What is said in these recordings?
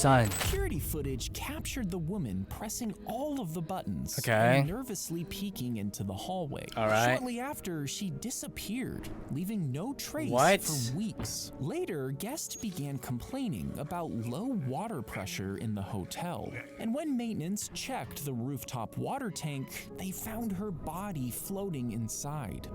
son. Security footage captured the woman pressing all of the buttons Okay. and nervously peeking into the hallway. All right. Shortly after, she disappeared, leaving no trace for weeks. Later, guests began complaining about low water pressure in the hotel. And when maintenance checked the rooftop water tank, they found her body floating inside.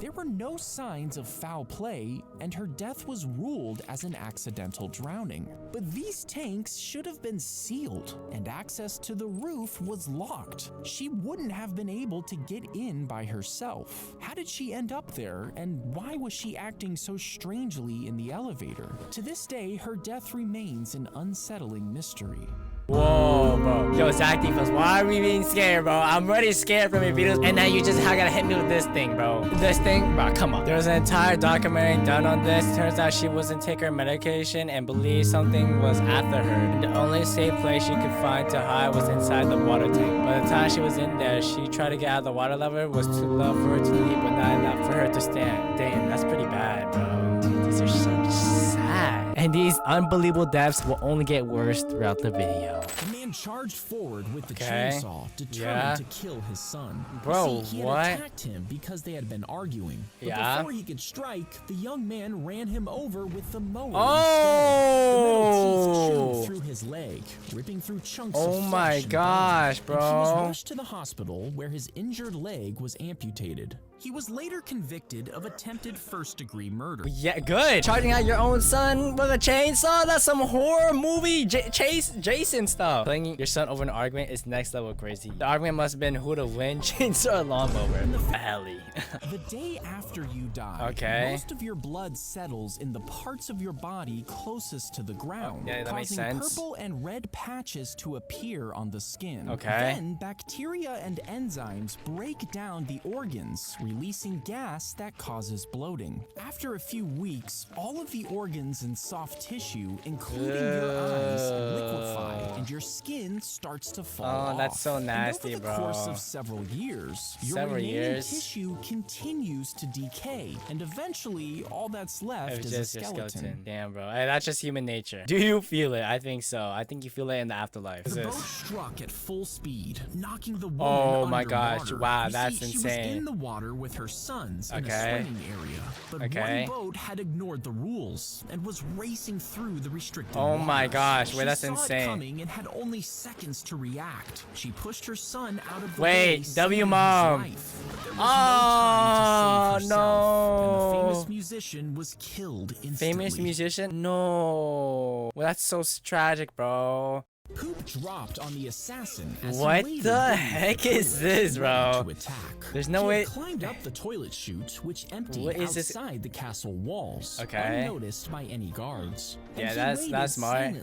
There were no signs of foul play, and her death was ruled as an accidental drowning. But these tanks should have been sealed, and access to the roof was locked. She wouldn't have been able to get in by herself. How did she end up there, and why was she acting so strangely in the elevator? To this day, her death remains an unsettling mystery. Whoa, bro. Yo, Zach Defense, why are we being scared, bro? I'm already scared from your videos, and now you just gotta hit me with this thing, bro. This thing? Bro, come on. There was an entire documentary done on this. Turns out she wasn't taking her medication and believed something was after her. And the only safe place she could find to hide was inside the water tank. By the time she was in there, she tried to get out of the water level. Was too low for her to leap, but not enough for her to stand. Damn, that's pretty bad, bro. Dude, these are so sad. And these unbelievable deaths will only get worse throughout the video. The man charged forward with the chainsaw, determined to kill his son. Bro, See, he had attacked him because they had been arguing. But before he could strike, the young man ran him over with the mower instead. The metal teeth chewed through his leg, ripping through chunks of flesh. Oh my gosh, bro. And he was rushed to the hospital where his injured leg was amputated. He was later convicted of attempted first-degree murder. Yeah, good. Charging out your own son with a chainsaw? That's some horror movie Jason stuff. Playing your son over an argument is next level crazy. The argument must have been who to win, chainsaw or lawnmower. Alley. The day after you die, most of your blood settles in the parts of your body closest to the ground, causing purple and red patches to appear on the skin. Then, bacteria and enzymes break down the organs, releasing gas that causes bloating. After a few weeks, all of the organs and soft tissue, including your eyes, liquefy, and your skin starts to fall off. Oh, that's so nasty, and over bro. the course of several years, your remaining tissue continues to decay, and eventually, all that's left is a skeleton. Damn, bro. Hey, that's just human nature. Do you feel it? I think so. I think you feel it in the afterlife. The boat struck at full speed, knocking the woman Oh my underwater. gosh! Wow, that's insane. insane. She was in the water with her sons in a swimming area, but one boat had ignored the rules and was racing through the restricted waters. Oh my gosh! Wait, that's She saw insane. it coming and had only seconds to react. She pushed her son out of the way. way. W mom. Oh no! And the famous musician was killed instantly. Famous musician? No. Well, that's so tragic, bro. Poop dropped on the assassin. As what the heck is this, bro? There's no way. Climbed up the toilet chute, which emptied outside the castle walls, unnoticed by any guards. Yeah, that's smart.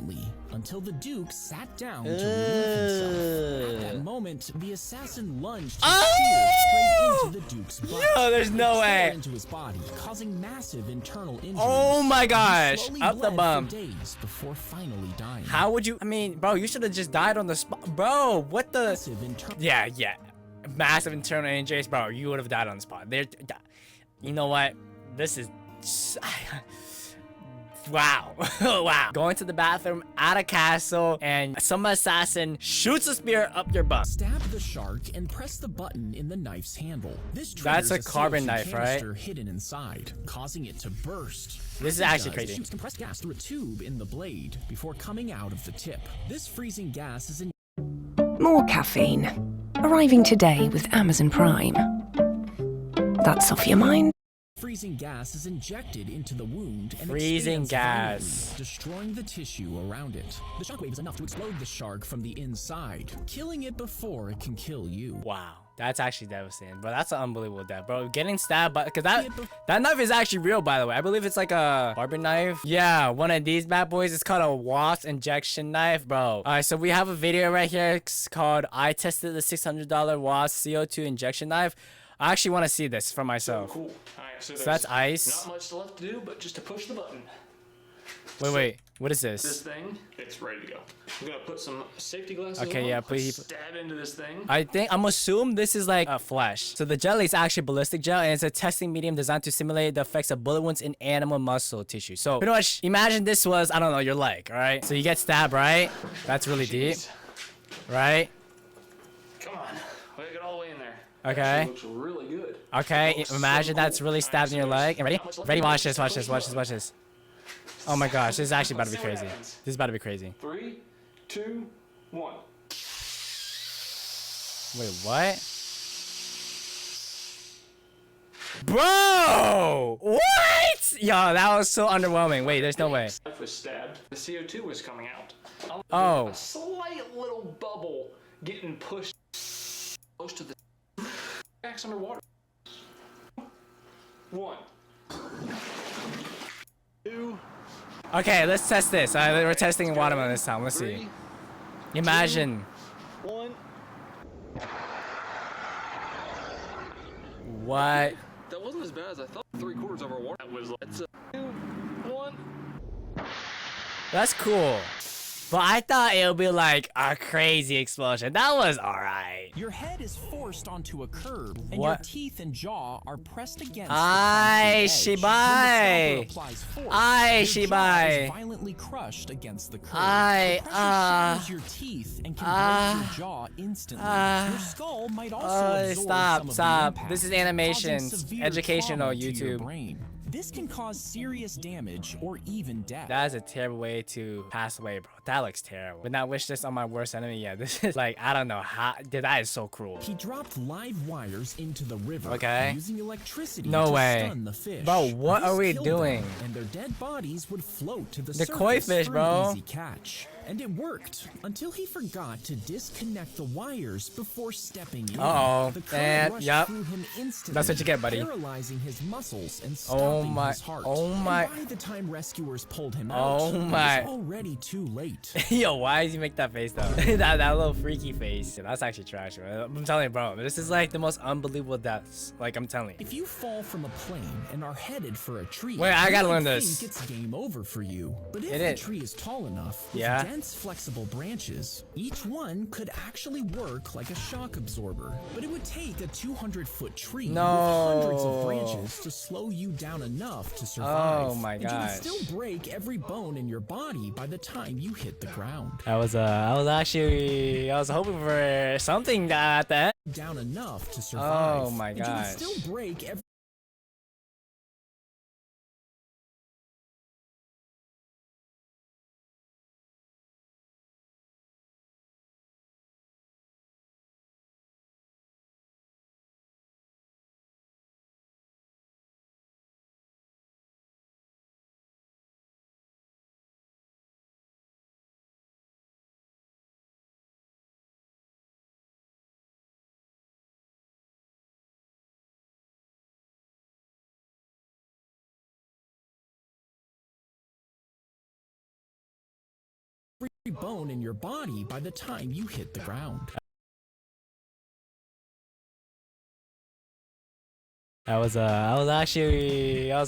Until the Duke sat down to relieve himself. At that moment, the assassin lunged his spear straight into the Duke's butt. Yo, there's no way. Into his body, causing massive internal injuries. Oh my gosh! Up the bum. Days before finally dying. How would you? I mean, bro, you should have just died on the spot, bro. What the? Yeah. Massive internal injuries, bro. You would have died on the spot. There. You know what? This is. Wow. Wow. Going to the bathroom at a castle and some assassin shoots a spear up your butt. Stab the shark and press the button in the knife's handle. This That's a carbon knife, right? Hidden inside, causing it to burst. This is actually crazy. It shoots compressed gas through a tube in the blade before coming out of the tip. This freezing gas is in more caffeine. Arriving today with Amazon Prime. That's off your mind. Freezing gas is injected into the wound and destroying the tissue around it. The shockwave is enough to explode the shark from the inside, killing it before it can kill you. Wow, that's actually devastating, bro. That's an unbelievable death, bro. Getting stabbed, because that knife is actually real, by the way. I believe it's like a carbon knife. Yeah, one of these bad boys. It's called a wasp injection knife, bro. All right, so we have a video right here. It's called "I tested the $600 wasp CO2 injection knife." I actually want to see this for myself. Cool. All right, so that's ice. Not much left to do, but just to push the button. Wait. What is This this? thing, it's ready to go. I'm gonna put some safety glasses Okay, on. yeah, please. Stab into this thing. I'm assuming this is like a flesh. So the jelly is actually ballistic gel, and it's a testing medium designed to simulate the effects of bullet wounds in animal muscle tissue. So pretty much, imagine this was, I don't know, your leg, all right? So you get stabbed, right? That's really deep, right? Come on, we gotta get all the way in there. Okay. Looks really good. Okay, imagine that's really stabbed in your leg. And ready? Ready? Watch this. Oh my gosh, this is actually about to be crazy. This is about to be crazy. 3, 2, 1. Wait, what? Bro! What? Yo, that was so underwhelming. Wait, there's no way. I was stabbed. The CO2 was coming out. Oh. A slight little bubble getting pushed close to the axe underwater. 1, 2. Okay, let's test this. We're testing watermelon this time. Let's see. Imagine. 1. What? That wasn't as bad as I thought. 3/4 of our water. That was like 2, 1. That's cool. But I thought it would be like a crazy explosion. That was alright. Your head is forced onto a curb, and What? your teeth and jaw are pressed against Aye, the Shibai. Aye, Shibai. Violently crushed against the curb. Aye, The pressure shatters your teeth and can break your jaw instantly. Your skull might also absorb some of the Stop. impact, This is causing animation, severe educational trauma to your YouTube. brain. This can cause serious damage or even death. That is a terrible way to pass away, bro. That looks terrible. Would not wish this on my worst enemy. Yeah, this is like, I don't know how. Dude, that is so cruel. He dropped live wires into the river, Okay. using electricity No to way. stun the fish. Bro, what This are we killed doing? them, and their dead bodies would float to the The surface koi fish, for bro. an easy catch. And it worked until he forgot to disconnect the wires before stepping in. Uh-oh. The current And, rushed yep. through him instantly, That's what you get, buddy. paralyzing his muscles and Oh stopping my- his heart. oh my- And by the time rescuers pulled him Oh out, my- it was already too late. Yo, why does he make that face though? that little freaky face. Yeah, that's actually trash, bro. I'm telling you, bro. This is like the most unbelievable deaths. Like, I'm telling you. If you fall from a plane and are headed for a tree, Wait, I gotta you learn might this. think it's game over for you. But if It the is. tree is tall enough, with Yeah. dense, flexible branches, each one could actually work like a shock absorber. But it would take a 200-foot tree with hundreds of No. branches to slow you down enough to survive. Oh my And you gosh. would still break every bone in your body by the time you hit the ground. I was hoping for something at the end. Down enough to survive. Oh my And you gosh. would still break every bone in your body by the time you hit the ground. I was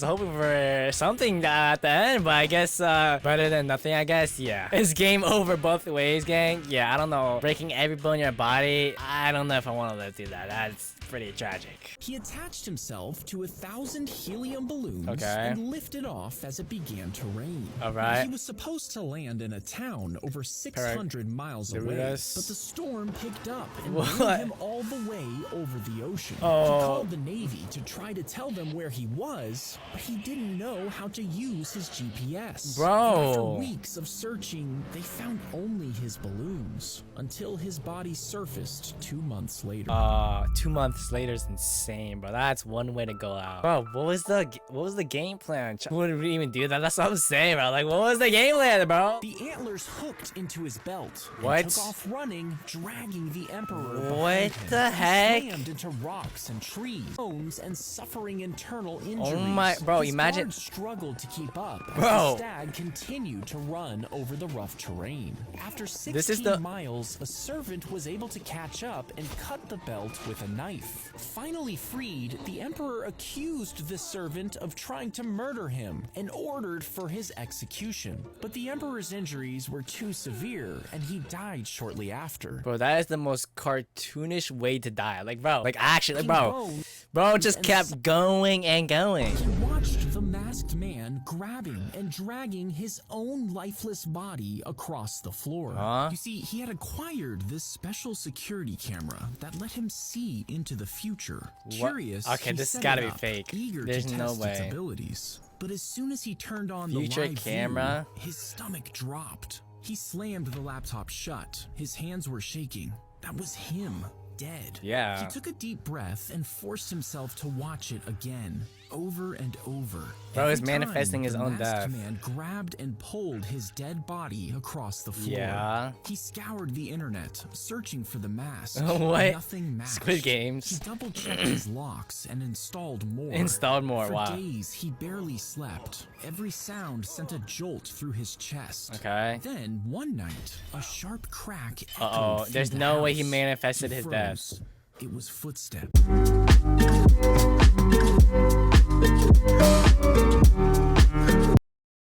hoping for something at the end, but I guess better than nothing, I guess. Yeah, it's game over both ways, gang. Yeah, I don't know, breaking every bone in your body, I don't know if I want to live through that. That's pretty tragic. He attached himself to 1,000 helium balloons Okay. and lifted off as it began to rain. Alright. He was supposed to land in a town over 600 miles away, Doritos. but the storm picked up and What? blew him all the way over the ocean. Oh. He called the Navy to try to tell them where he was, but he didn't know how to use his GPS. Bro. After weeks of searching, they found only his balloons until his body surfaced 2 months later. 2 months later is insane, bro. That's one way to go out. Bro, what was the game plan? Who would even do that? That's what I'm saying, bro. Like, what was the game plan, bro? The antlers hooked into his belt. What? And took off running, dragging the emperor. What behind him. the He heck? slammed into rocks and trees, bones, and began suffering internal injuries. Oh my, bro, His imagine. guards struggled to keep up as Bro. the stag continued to run over the rough terrain. After 16 miles, a servant was able to catch up and cut the belt with a knife. Finally freed, the emperor accused the servant of trying to murder him and ordered for his execution. But the emperor's injuries were too severe and he died shortly after. Bro, that is the most cartoonish way to die. Like, bro, like actually, bro just kept going and going. He watched the masked man grabbing and dragging his own lifeless body across the floor. You see, he had acquired this special security camera that let him see into the future. Curious, okay, he this set gotta it be up, fake. Eager There's to no test its way. abilities. But as soon as he turned on Future the live camera? view, his stomach dropped. He slammed the laptop shut. His hands were shaking. That was him, dead. Yeah. He took a deep breath and forced himself to watch it again, over and over. Bro is Every time, manifesting his the own masked death. man grabbed and pulled his dead body across the floor. Yeah. He scoured the internet, searching for the mask. What? Nothing matched. Squid Games. He double-checked his locks and installed more. Installed more, For wow. days, he barely slept. Every sound sent a jolt through his chest. Okay. Then, one night, a sharp crack echoed Uh-oh, through there's the no way he house. manifested He his froze. death. It was footsteps.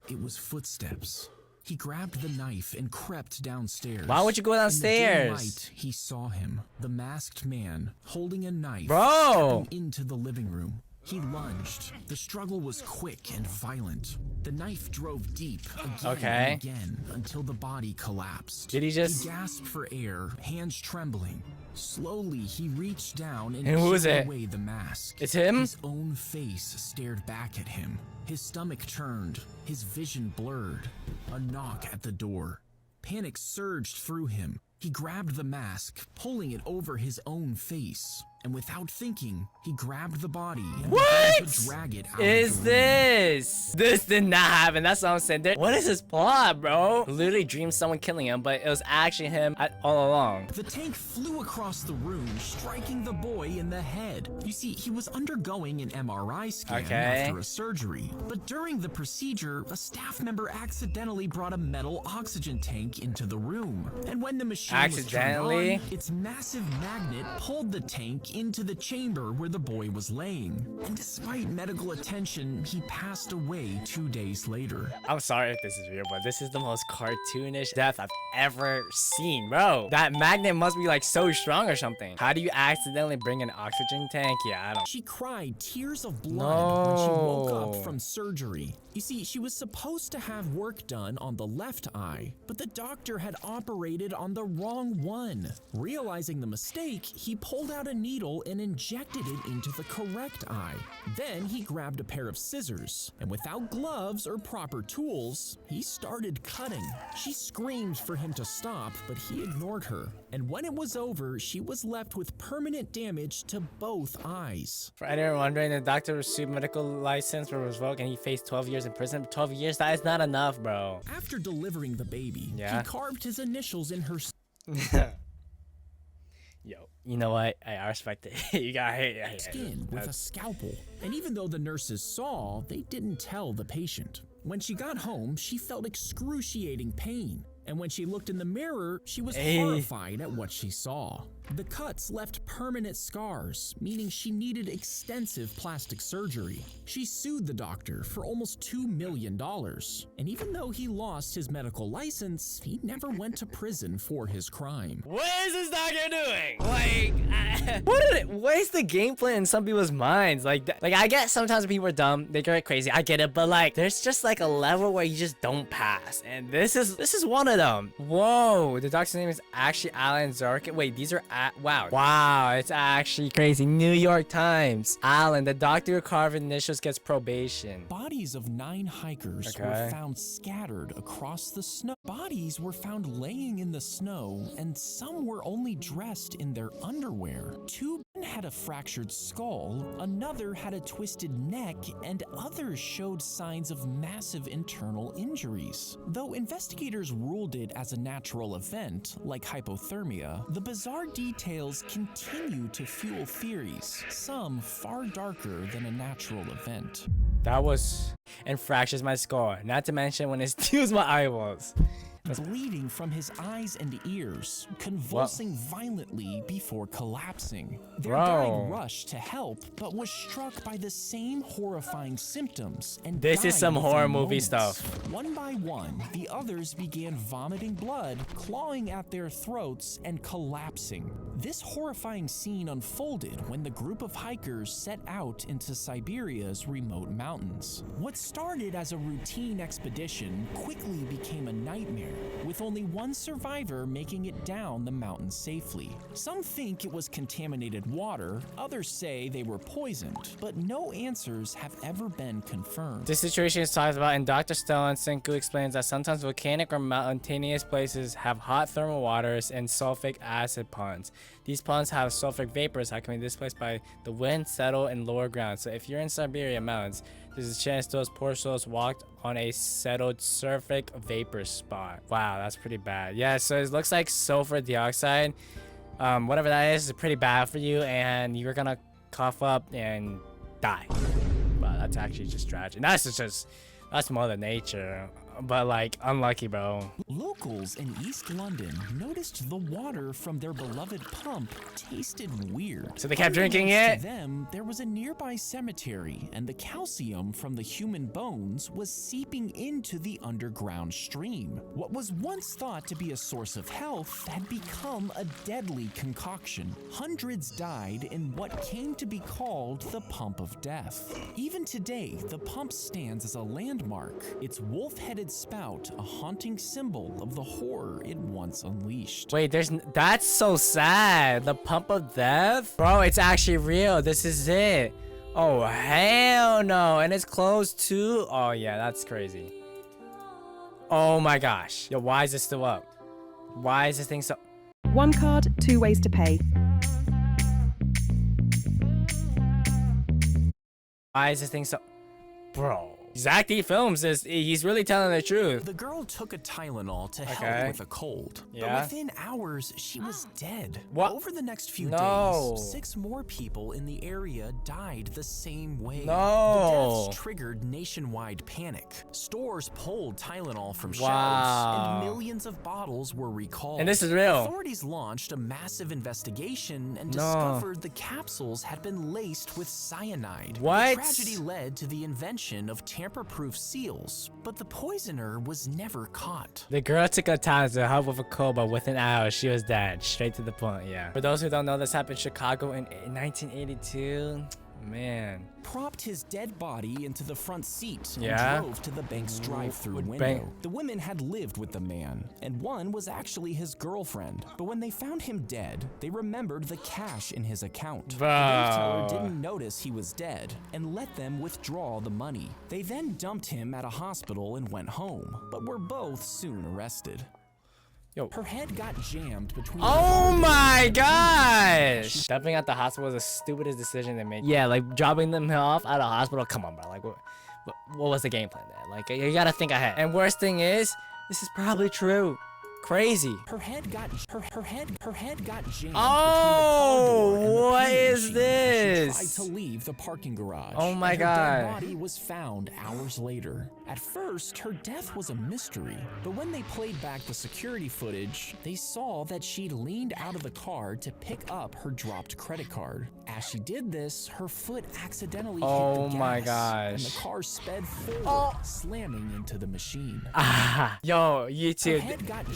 It was footsteps. He grabbed the knife and crept downstairs. Why would you go downstairs? In the dim light, he saw him, the masked man, holding a knife, Bro! stepping into the living room. He lunged. The struggle was quick and violent. The knife drove deep again and again until the body collapsed. Did he just... He gasped for air, hands trembling. Slowly, he reached down and who is peeled it? away the mask. It's him? His own face stared back at him. His stomach turned, his vision blurred. A knock at the door. Panic surged through him. He grabbed the mask, pulling it over his own face. And without thinking, he grabbed the body and began to drag it out is of the room. this? This did not happen. That's what I'm saying. What is this plot, bro? Literally dreamed someone killing him, but it was actually him all along. The tank flew across the room, striking the boy in the head. You see, he was undergoing an MRI scan after a surgery. But during the procedure, a staff member accidentally brought a metal oxygen tank into the room. And when the machine was turned on, its massive magnet pulled the tank into the chamber where the boy was laying. And despite medical attention, he passed away 2 days later. I'm sorry if this is real, but this is the most cartoonish death I've ever seen, bro. That magnet must be like so strong or something. How do you accidentally bring an oxygen tank? Yeah, I don't. She cried tears of blood when she woke up from surgery. You see, she was supposed to have work done on the left eye, but the doctor had operated on the wrong one. Realizing the mistake, he pulled out a needle and injected it into the correct eye. Then he grabbed a pair of scissors, and without gloves or proper tools, he started cutting. She screamed for him to stop, but he ignored her. And when it was over, she was left with permanent damage to both eyes. For anyone wondering, the doctor received medical license was revoked and he faced 12 years in prison. 12 years? That is not enough, bro. After delivering the baby, he carved his initials in her Yo, you know what? I respect it. You got hate. Skin with a scalpel. And even though the nurses saw, they didn't tell the patient. When she got home, she felt excruciating pain. And when she looked in the mirror, she was horrified at what she saw. The cuts left permanent scars, meaning she needed extensive plastic surgery. She sued the doctor for almost $2 million. And even though he lost his medical license, he never went to prison for his crime. What is this doctor doing? Like, what is the game plan in some people's minds? Like I get sometimes people are dumb, they get crazy, I get it, but like, there's just like a level where you just don't pass, and this is one of them. Whoa, the doctor's name is actually Alan Zarkin. Wait, these are wow, it's actually crazy. New York Times. Alan, the doctor who carved initials gets probation. Bodies of 9 hikers were found scattered across the snow. Bodies were found laying in the snow, and some were only dressed in their underwear. 2 men had a fractured skull, another had a twisted neck, and others showed signs of massive internal injuries. Though investigators ruled it as a natural event, like hypothermia, the bizarre details details continue to fuel theories, some far darker than a natural event. That was... and fractures my skull. Not to mention when it steals my eyeballs. Bleeding from his eyes and ears, convulsing violently before collapsing. Their guide rushed to help, but was struck by the same horrifying symptoms and this is some horror movie moments. stuff. One by one, the others began vomiting blood, clawing at their throats, and collapsing. This horrifying scene unfolded when the group of hikers set out into Siberia's remote mountains. What started as a routine expedition quickly became a nightmare, with only one survivor making it down the mountain safely. Some think it was contaminated water, others say they were poisoned, but no answers have ever been confirmed. This situation is talked about in Dr. Stone. Senku explains that sometimes volcanic or mountainous places have hot thermal waters and sulfuric acid ponds. These ponds have sulfuric vapors that can be displaced by the wind, settle, and lower ground. So if you're in Siberia mountains, there's a chance those poor souls walked on a settled sulfuric vapor spot. Wow, that's pretty bad. Yeah, so it looks like sulfur dioxide, whatever that is pretty bad for you, and you're gonna cough up and die. Wow, that's actually just tragic. That's Mother Nature. But like, unlucky, bro. Locals in East London noticed the water from their beloved pump tasted weird. So they kept drinking it? To them, there was a nearby cemetery, and the calcium from the human bones was seeping into the underground stream. What was once thought to be a source of health had become a deadly concoction. Hundreds died in what came to be called the Pump of Death. Even today, the pump stands as a landmark, its wolf-headed spout a haunting symbol of the horror it once unleashed. Wait, that's so sad. The Pump of Death? Bro, it's actually real. This is it. Oh, hell no. And it's closed too? Oh, yeah, that's crazy. Oh my gosh. Yo, why is this still up? Why is this thing so... One card, 2 ways to pay. Why is this thing so... Bro. Cdaily Films he's really telling the truth. The girl took a Tylenol to help with a cold. Yeah. But within hours, she was dead. What? Over the next few days, 6 more people in the area died the same way. The deaths triggered nationwide panic. Stores pulled Tylenol from shelves, and millions of bottles were recalled. And this is real. Authorities launched a massive investigation and discovered the capsules had been laced with cyanide. What? The tragedy led to the invention of tamper-proof seals, but the poisoner was never caught. The girl took a time to help with a cold, but within hours, she was dead. Straight to the point, yeah. For those who don't know, this happened in Chicago in 1982. Man. Propped his dead body into the front seat and drove to the bank's drive-through window. The women had lived with the man, and one was actually his girlfriend. But when they found him dead, they remembered the cash in his account. The bank teller didn't notice he was dead and let them withdraw the money. They then dumped him at a hospital and went home, but were both soon arrested. Her head got jammed between... Oh my gosh! Dumping at the hospital was the stupidest decision they made. Yeah, like dropping them off at a hospital. Come on, bro. Like, what was the game plan there? Like, you gotta think ahead. And worst thing is, this is probably true. Crazy. Her head got jammed. Oh, what is this? She tried to leave the parking garage. Oh my God. God. Her dead body was found hours later. At first, her death was a mystery, but when they played back the security footage, they saw that she'd leaned out of the car to pick up her dropped credit card. As she did this, her foot accidentally hit the gas. Oh my gosh. And the car sped forward, slamming into the machine. Yo, YouTube.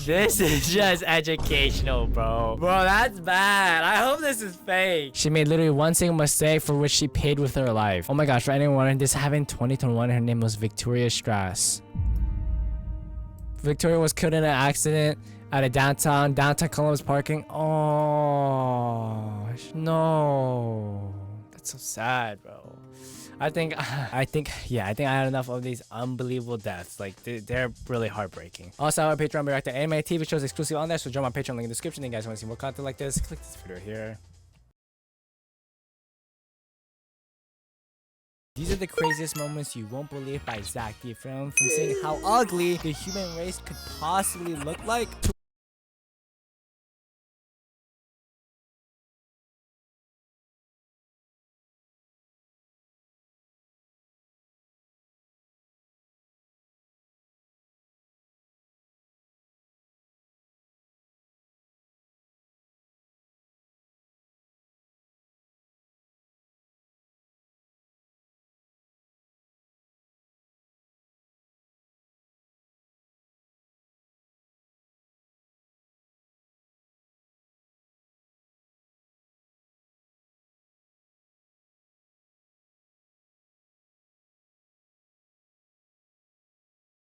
This is just educational, bro. Bro, that's bad. I hope this is fake. She made literally one single mistake for which she paid with her life. Oh my gosh, for anyone wondering, this happened in 2021. Her name was Victoria Strass. Victoria was killed in an accident at a downtown Columbus parking. Oh, no. That's so sad, bro. I think I had enough of these unbelievable deaths. Like, they're really heartbreaking. Also, our Patreon, we react to anime TV shows exclusive on there, so join my Patreon link in the description. If you guys want to see more content like this, click this video here. These are the craziest moments you won't believe by Cdaily Films, from seeing how ugly the human race could possibly look like to